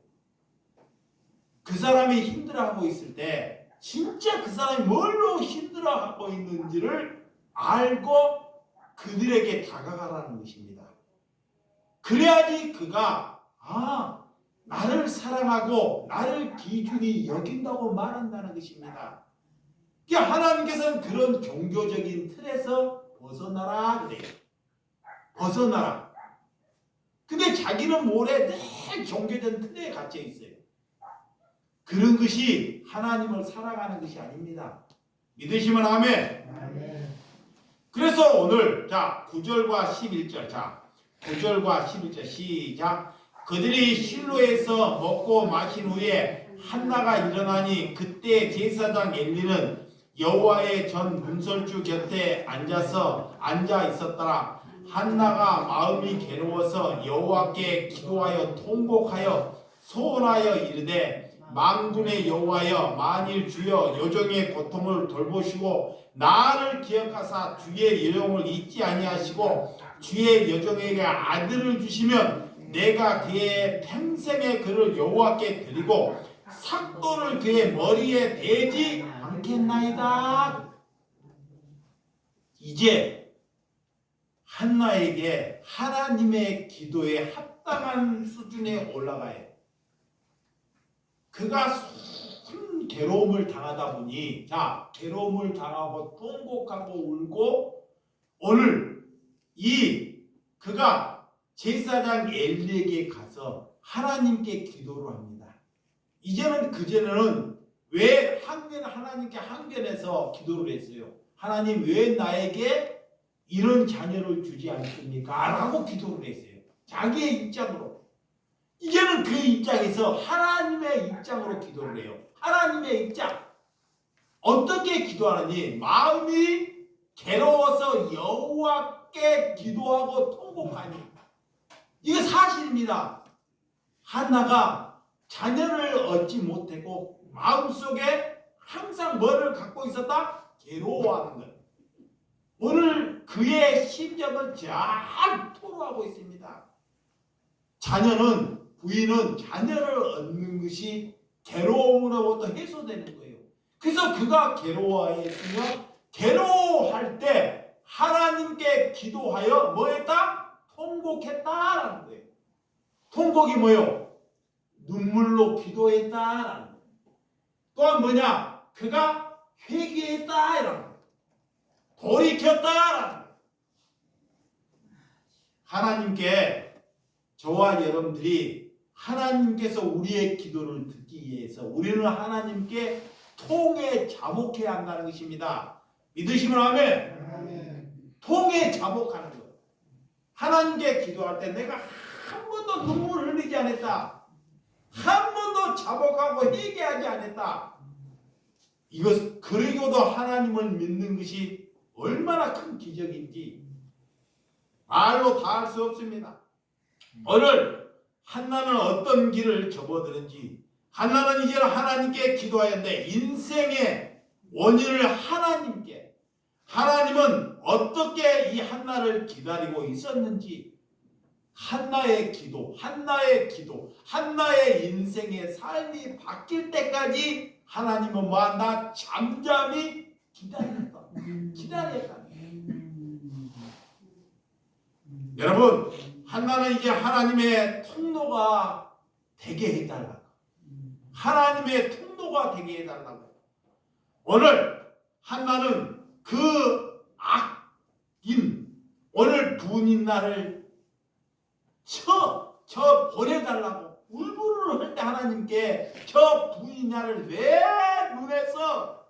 그 사람이 힘들어하고 있을 때 진짜 그 사람이 뭘로 힘들어하고 있는지를 알고 그들에게 다가가라는 것입니다. 그래야지 그가 나를 사랑하고 나를 기준이 여긴다고 말한다는 것입니다. 하나님께서는 그런 종교적인 틀에서 벗어나라 그래요. 벗어나라. 근데 자기는 모래 늘 종교전 틀에 갇혀 있어요. 그런 것이 하나님을 살아가는 것이 아닙니다. 믿으시면 아멘. 그래서 오늘 자 9절과 11절 자 9절과 11절 시작. 그들이 실로에서 먹고 마신 후에 한나가 일어나니 그때 제사장 엘리는 여호와의 전 문설주 곁에 앉아 있었더라. 한나가 마음이 괴로워서 여호와께 기도하여 통곡하여 소원하여 이르되 만군의 여호와여 만일 주여 여종의 고통을 돌보시고 나를 기억하사 주의 여종을 잊지 아니하시고 주의 여종에게 아들을 주시면 내가 그의 평생의 그를 여호와께 드리고 삭도를 그의 머리에 대지 않겠나이다. 이제 한나에게 하나님의 기도에 합당한 수준에 올라가요. 그가 큰 괴로움을 당하다 보니 괴로움을 당하고 통곡하고 울고 오늘 그가 제사장 엘리에게 가서 하나님께 기도를 합니다. 이제는 그전에는 왜 하나님께 항변해서 기도를 했어요. 하나님 왜 나에게 이런 자녀를 주지 않습니까? 라고 기도를 했어요. 자기의 입장으로. 이제는 그 입장에서 하나님의 입장으로 기도를 해요. 하나님의 입장. 어떻게 기도하느니 마음이 괴로워서 여호와께 기도하고 통곡하니. 이게 사실입니다. 한나가 자녀를 얻지 못하고 마음속에 항상 뭐를 갖고 있었다? 괴로워하는 것. 오늘 그의 심정을 잘 토로하고 있습니다. 부인은 자녀를 얻는 것이 괴로움으로부터 해소되는 거예요. 그래서 그가 괴로워했으며 괴로워할 때 하나님께 기도하여 뭐 했다? 통곡했다라는 거예요. 통곡이 뭐예요? 눈물로 기도했다라는 거예요. 또한 뭐냐? 그가 회개했다라는 거예요. 돌이켰다라는 거예요. 하나님께 저와 여러분들이 하나님께서 우리의 기도를 듣기 위해서 우리는 하나님께 통에 자복해야 한다는 것입니다. 믿으시면 아멘. 통에 자복하는 것. 하나님께 기도할 때 내가 한 번도 눈물을 흘리지 않았다. 한 번도 자복하고 회개하지 않았다. 그리고도 하나님을 믿는 것이 얼마나 큰 기적인지 말로 다 할 수 없습니다. 오늘 한나는 어떤 길을 접어드는지 한나는 이제 하나님께 기도하였는데 인생의 원인을 하나님은 어떻게 이 한나를 기다리고 있었는지 한나의 기도, 한나의 인생의 삶이 바뀔 때까지 하나님은 나 잠잠히 기다렸다. 여러분, 한나는 이제 하나님의 통로가 되게 해달라고. 하나님의 통로가 되게 해달라고. 오늘 한나는 그 오늘 부인 나를 보내달라고 울부를 할 때 하나님께 저 부인 나를 내 눈에서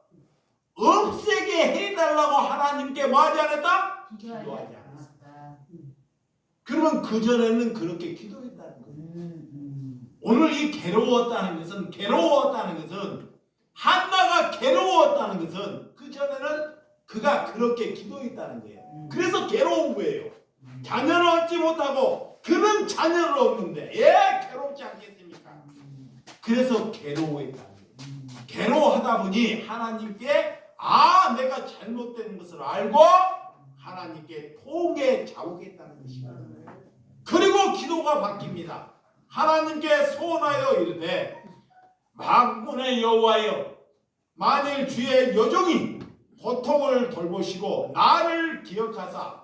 없애게 해달라고 하나님께 뭐 하지 않았다? 기도하지 않았다. 그러면 그전에는 그렇게 기도했다는 거예요. 오늘 이 괴로웠다는 것은 한나가 괴로웠다는 것은 그전에는 그가 그렇게 기도했다는 거예요. 그래서 괴로운 거예요. 자녀를 얻지 못하고 그는 자녀를 얻는데 괴롭지 않겠습니까? 그래서 괴로워했다는 거예요. 괴로워하다 보니 하나님께 내가 잘못된 것을 알고 하나님께 통에 자복했다는 것입니다. 그리고 기도가 바뀝니다. 하나님께 소원하여 이르되 만군의 여호와여 만일 주의 여종이 고통을 돌보시고 나를 기억하사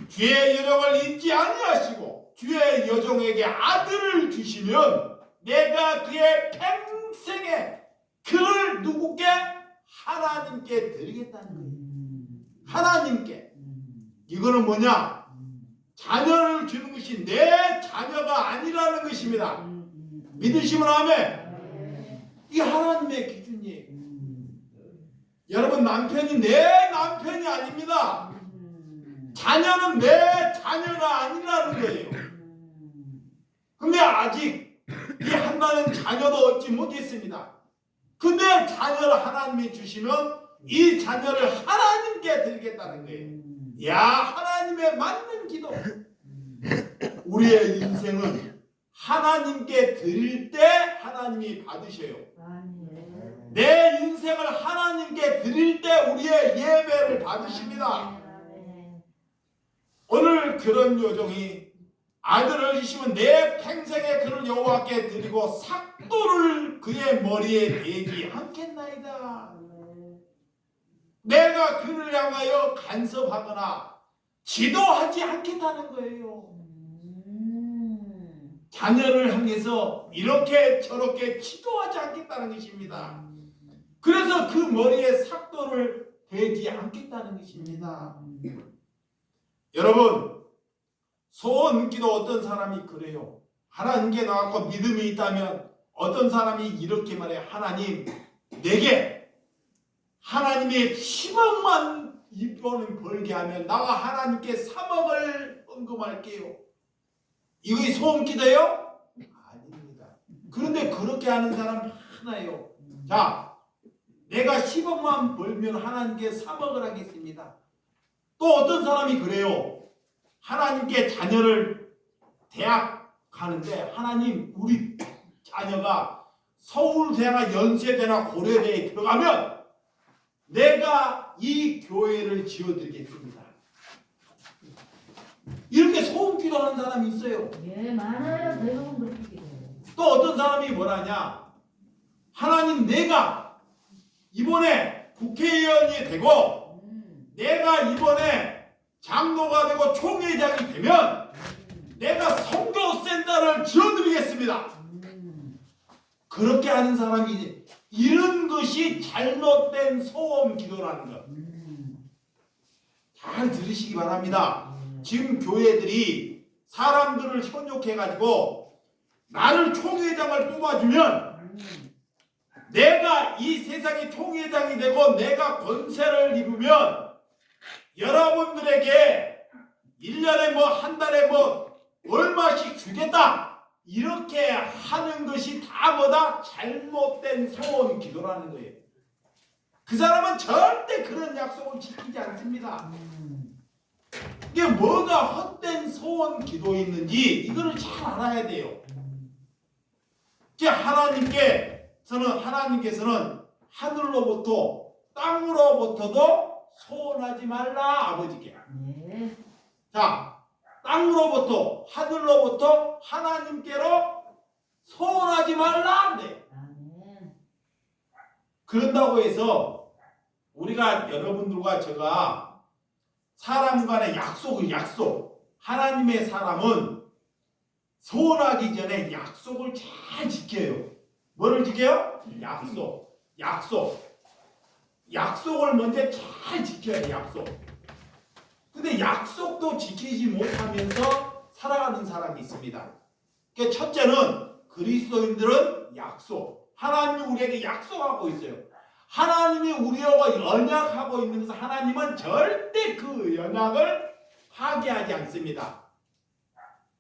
주의 여종을 잊지 아니하시고 주의 여종에게 아들을 주시면 내가 그의 평생에 그를 누구께? 하나님께 드리겠다는 거예요. 하나님께. 이거는 뭐냐? 자녀를 주는 것이 내 자녀가 아니라는 것입니다. 믿으시면 아멘. 이게 하나님의 기준이에요. 여러분, 남편이 내 남편이 아닙니다. 자녀는 내 자녀가 아니라는 거예요. 근데 아직 이 한나는 자녀도 얻지 못했습니다. 근데 자녀를 하나님이 주시면 이 자녀를 하나님께 드리겠다는 거예요. 야, 하나님에 맞는 기도. 우리의 인생은 하나님께 드릴 때 하나님이 받으셔요. 내 인생을 하나님께 드릴 때 우리의 예배를 받으십니다. 오늘 그런 요정이 아들을 주시면 내 평생에 그를 여호와께 드리고 삭도를 그의 머리에 대지 않겠나이다. 내가 그를 향하여 간섭하거나 지도하지 않겠다는 거예요. 자녀를 향해서 이렇게 저렇게 지도하지 않겠다는 것입니다. 그래서 그 머리에 삭도를 대지 않겠다는 것입니다. 여러분, 소원기도 어떤 사람이 그래요. 하나님께 나가고 믿음이 있다면 어떤 사람이 이렇게 말해요. 하나님, 내게 하나님의 10억만 이번은 벌게 하면 나가 하나님께 3억을 헌금할게요. 이거 소원기도예요? 아닙니다. 그런데 그렇게 하는 사람 많아요. 자, 내가 10억만 벌면 하나님께 3억을 하겠습니다. 또 어떤 사람이 그래요. 하나님께 자녀를 대학 가는데 하나님, 우리 자녀가 서울대나 연세대나 고려대에 들어가면 내가 이 교회를 지어드리겠습니다. 이렇게 소원기도 하는 사람이 있어요. 예, 많아요. 대부분 그렇게 기도해요. 또 어떤 사람이 뭐라냐? 하나님, 내가 이번에 국회의원이 되고 내가 이번에 장로가 되고 총회장이 되면 내가 선교센터를 지어드리겠습니다. 그렇게 하는 사람이 이런 것이 잘못된 소원 기도라는 것. 잘 들으시기 바랍니다. 지금 교회들이 사람들을 현혹해가지고 나를 총회장을 뽑아주면 내가 이 세상의 총회장이 되고 내가 권세를 입으면 여러분들에게 1년에 뭐 한 달에 뭐 얼마씩 주겠다, 이렇게 하는 것이 다 뭐다? 잘못된 소원 기도라는 거예요. 그 사람은 절대 그런 약속을 지키지 않습니다. 이게 뭐가 헛된 소원 기도에 있는지 이거를 잘 알아야 돼요. 이제 하나님께서는 하늘로부터 땅으로부터도 소원하지 말라, 아버지께. 네. 자, 땅으로부터 하늘로부터 하나님께로 소원하지 말라. 네. 아멘. 그런다고 해서 우리가 여러분들과 제가 사람 간의 약속, 하나님의 사람은 소원하기 전에 약속을 잘 지켜요. 뭐를 지켜요? 약속을 먼저 잘 지켜야 돼. 약속. 근데 약속도 지키지 못하면서 살아가는 사람이 있습니다. 그러니까 첫째는 그리스도인들은 약속. 하나님이 우리에게 약속하고 있어요. 하나님이 우리와 언약하고 있는 것을 하나님은 절대 그 언약을 파기하지 않습니다.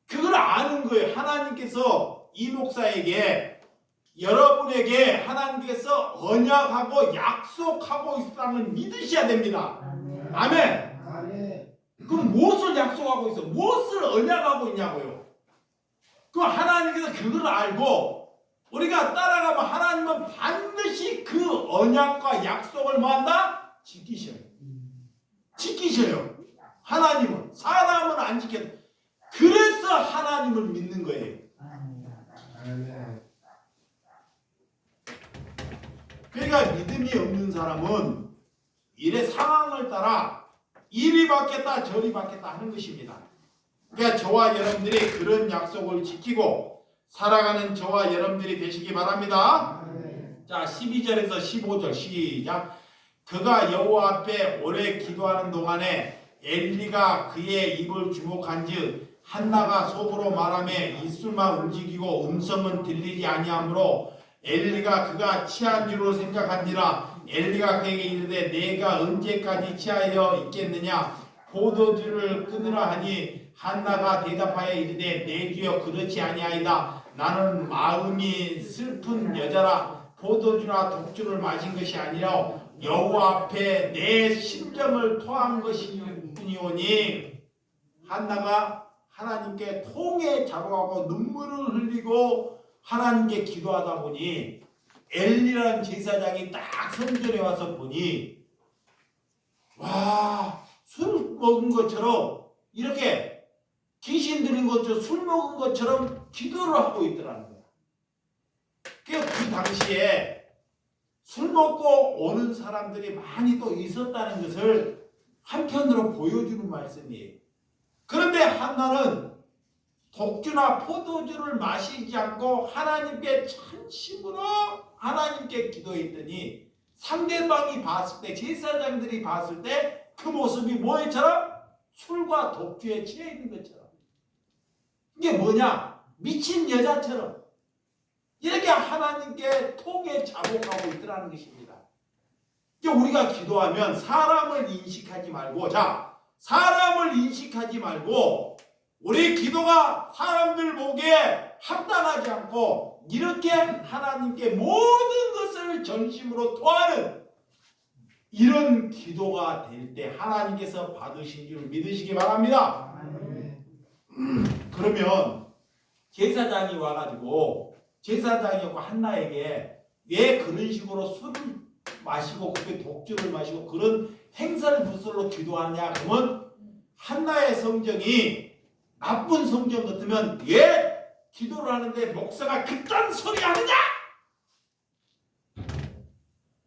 그걸 아는 거예요. 하나님께서 이 목사에게, 여러분에게 하나님께서 언약하고 약속하고 있다는 걸 믿으셔야 됩니다. 아멘. 그럼 무엇을 약속하고 있어? 무엇을 언약하고 있냐고요? 그럼 하나님께서 그걸 알고 우리가 따라가면 하나님은 반드시 그 언약과 약속을 뭐한다? 지키셔요. 하나님은. 사람은 안 지켜요. 그래서 하나님을 믿는 거예요. 그러니까 믿음이 없는 사람은 일의 상황을 따라 이리 받겠다 저리 받겠다 하는 것입니다. 그러니까 저와 여러분들이 그런 약속을 지키고 살아가는 저와 여러분들이 되시기 바랍니다. 자, 12절에서 15절 시작. 그가 여호와 앞에 오래 기도하는 동안에 엘리가 그의 입을 주목한즉 한나가 속으로 말하며 입술만 움직이고 음성은 들리지 아니하므로 엘리가 그가 취한 줄로 생각한지라. 엘리가 그에게 이르되 내가 언제까지 취하여 있겠느냐 포도주를 끊으라 하니 한나가 대답하여 이르되 내 주여 그렇지 아니하이다. 나는 마음이 슬픈 여자라. 포도주나 독주를 마신 것이 아니라 여호와 앞에 내 심정을 토한 것이니오니. 한나가 하나님께 통에 자복하고 눈물을 흘리고 하나님께 기도하다 보니 엘리라는 제사장이 딱 성전에 와서 보니 와, 술 먹은 것처럼 이렇게 귀신 들린 것처럼 술 먹은 것처럼 기도를 하고 있더라는 거야. 그 당시에 술 먹고 오는 사람들이 많이 또 있었다는 것을 한편으로 보여주는 말씀이에요. 그런데 한나는 독주나 포도주를 마시지 않고 하나님께 전심으로 하나님께 기도했더니 상대방이 봤을 때, 제사장들이 봤을 때 그 모습이 뭐처럼? 술과 독주에 취해 있는 것처럼. 이게 뭐냐? 미친 여자처럼 이렇게 하나님께 통에 자복하고 있더라는 것입니다. 이제 우리가 기도하면 사람을 인식하지 말고, 사람을 인식하지 말고 우리 기도가 사람들 보기에 합당하지 않고 이렇게 하나님께 모든 것을 전심으로 토하는 이런 기도가 될 때 하나님께서 받으신 줄 믿으시기 바랍니다. 그러면 제사장이 와가지고 제사장이고 한나에게 왜 그런 식으로 술을 마시고 그게 독주를 마시고 그런 행사를 무술로 기도하냐? 그러면 한나의 성정이 나쁜 성정 같으면 왜 기도를 하는데 목사가 그딴 소리 하느냐?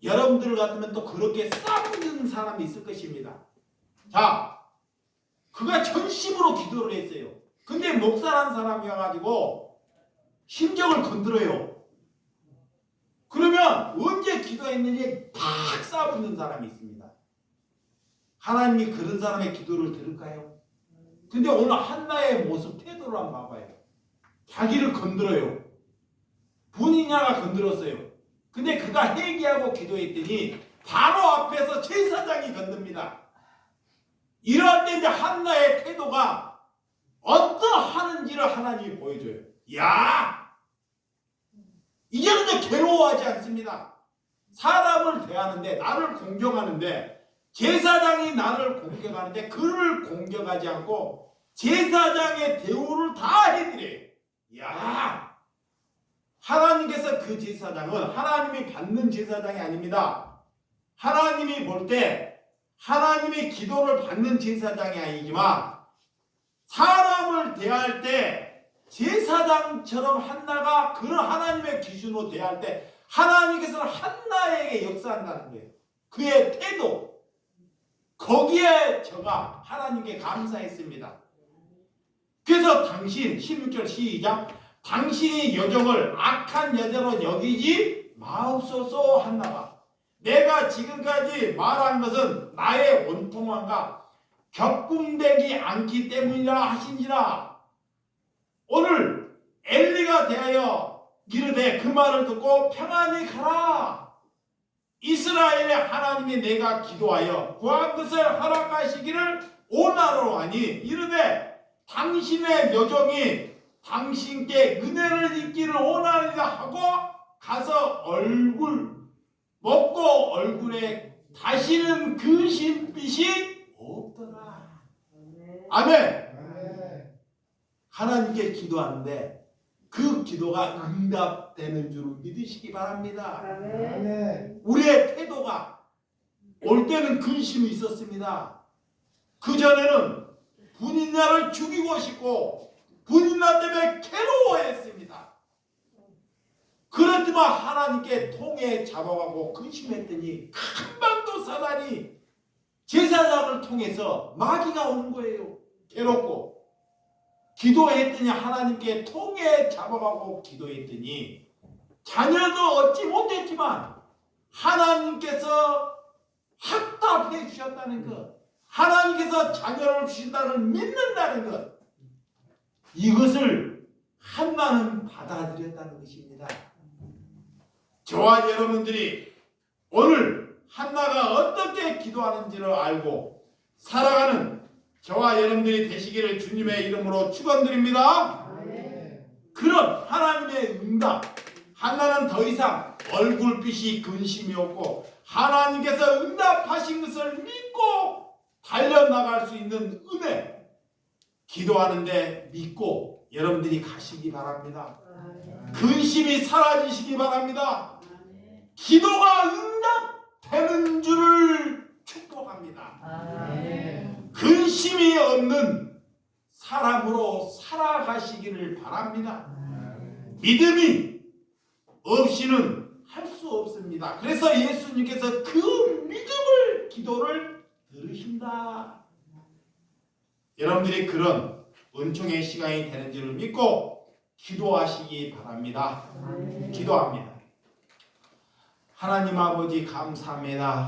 여러분들 같으면 또 그렇게 싸우는 사람이 있을 것입니다. 자, 그가 전심으로 기도를 했어요. 근데 목사라는 사람이 와가지고 심정을 건드려요. 그러면 언제 기도했는지 팍 싸붙는 사람이 있습니다. 하나님이 그런 사람의 기도를 들을까요? 근데 오늘 한나의 모습, 태도를 한번 봐봐요. 자기를 건드려요. 분이냐가 건드렸어요. 근데 그가 회개하고 기도했더니 바로 앞에서 제사장이 건듭니다. 이럴 때 이제 한나의 태도가 어떠하는지를 하나님이 보여줘요. 야! 이제는 이제 괴로워하지 않습니다. 사람을 대하는데, 나를 공경하는데, 제사장이 나를 공격하는데 그를 공격하지 않고 제사장의 대우를 다 해드려요. 야! 하나님께서 그 제사장은 하나님이 받는 제사장이 아닙니다. 하나님이 볼 때 하나님의 기도를 받는 제사장이 아니지만 사람을 대할 때 제사장처럼 한나가 그런 하나님의 기준으로 대할 때 하나님께서는 한나에게 역사한다는 거예요. 그의 태도, 거기에 저가 하나님께 감사했습니다. 그래서 당신 16절 시작. 당신이 여종을 악한 여자로 여기지 마옵소서. 한나가 내가 지금까지 말한 것은 나의 원통함과 격분되지 않기 때문이라 하신지라. 오늘 엘리가 대하여 이르되 그 말을 듣고 평안히 가라. 이스라엘의 하나님이 내가 기도하여 구한 것을 허락하시기를 원하러 하니 이르되 당신의 여종이 당신께 은혜를 입기를 원하리라 하고 가서 얼굴 먹고 얼굴에 다시는 그 신빛이 없더라. 아멘. 하나님께 기도하는데 그 기도가 응답되는 줄 믿으시기 바랍니다. 아멘. 우리의 태도가 올 때는 근심이 있었습니다. 그전에는 분인자를 죽이고 싶고 분인자 때문에 괴로워했습니다. 그렇지만 하나님께 통해 잡아가고 근심했더니 금방도 사단이 제사장을 통해서 마귀가 오는 거예요. 괴롭고 기도했더니 하나님께 통해 잡아가고 기도했더니 자녀도 얻지 못했지만 하나님께서 확답해 주셨다는 것, 하나님께서 자녀를 주신다는 믿는다는 것, 이것을 한나는 받아들였다는 것입니다. 저와 여러분들이 오늘 한나가 어떻게 기도하는지를 알고 살아가는 저와 여러분들이 되시기를 주님의 이름으로 축원드립니다. 그런 하나님의 응답, 한나는 더 이상 얼굴빛이 근심이 없고 하나님께서 응답하신 것을 믿고 달려나갈 수 있는 은혜, 기도하는데 믿고 여러분들이 가시기 바랍니다. 근심이 사라지시기 바랍니다. 기도가 응답되는 줄을 축복합니다. 근심이 없는 사람으로 살아가시기를 바랍니다. 믿음이 없이는 할 수 없습니다. 그래서 예수님께서 그 믿음을 기도를 들으신다. 여러분들이 그런 은총의 시간이 되는 줄을 믿고 기도하시기 바랍니다. 기도합니다. 하나님 아버지 감사합니다.